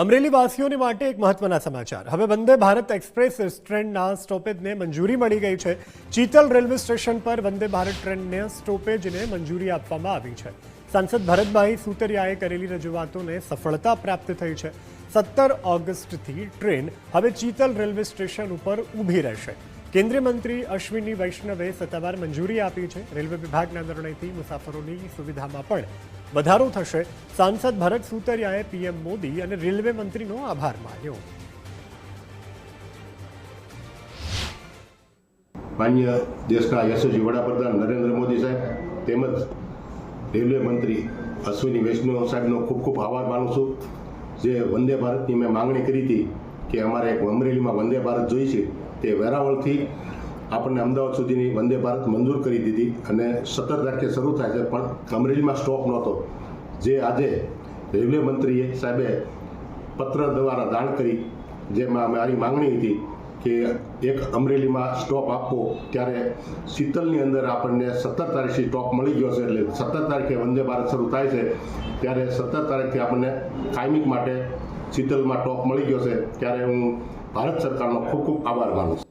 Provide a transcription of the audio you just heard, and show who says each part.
Speaker 1: અમરેલી વાસીઓને માટે એક મહત્વના સમાચાર। હવે વંદે ભારત એક્સપ્રેસ ટ્રેનના સ્ટોપેજને મંજૂરી મળી ગઈ છે। ચીતલ રેલવે સ્ટેશન પર વંદે ભારત ટ્રેનના સ્ટોપેજને મંજૂરી આપવામાં આવી છે। સાંસદ ભરતભાઈ સુતરિયાએ કરેલી રજૂઆતોને સફળતા પ્રાપ્ત થઈ છે। 17 ઓગસ્ટથી ટ્રેન હવે ચીતલ રેલવે સ્ટેશન ઉપર ઊભી રહેશે। કેન્દ્રીય મંત્રી અશ્વિની વૈષ્ણવે સત્તાવાર મંજૂરી આપી છે। રેલવે વિભાગના નિર્ણયથી મુસાફરોની સુવિધામાં પણ વધારો થશે। સાંસદ ભરત સુતરિયાએ પીએમ મોદી અને રેલવે મંત્રીનો આભાર માન્યો।
Speaker 2: માન્ય દેશના યશસ્વી વડાપ્રધાન નરેન્દ્ર મોદી સાહેબ તેમજ રેલવે મંત્રી અશ્વિની વૈષ્ણવ સાહેબનો ખૂબ ખૂબ આભાર માનું છું। જે વંદે ભારતની મેં માંગણી કરી હતી કે અમારે અમરેલીમાં વંદે ભારત જોઈ છે, તે વેરાવળથી આપણને અમદાવાદ સુધીની વંદે ભારત મંજૂર કરી દીધી અને 17 તારીખે શરૂ થાય છે, પણ અમરેલીમાં સ્ટોપ નહોતો। જે આજે રેલવે મંત્રીએ સાહેબે પત્ર દ્વારા જાણ કરી, જેમાં મારી માંગણી હતી કે એક અમરેલીમાં સ્ટોપ આપવો, ત્યારે શીતલની અંદર આપણને 17 તારીખથી સ્ટોપ મળી ગયો છે। એટલે 17 તારીખે વંદે ભારત શરૂ થાય છે, ત્યારે 17 તારીખથી આપણને કાયમિક માટે શીતલમાં સ્ટોપ મળી ગયો છે। ત્યારે હું ભારત સરકારનો ખૂબ ખૂબ આભાર માનું છું।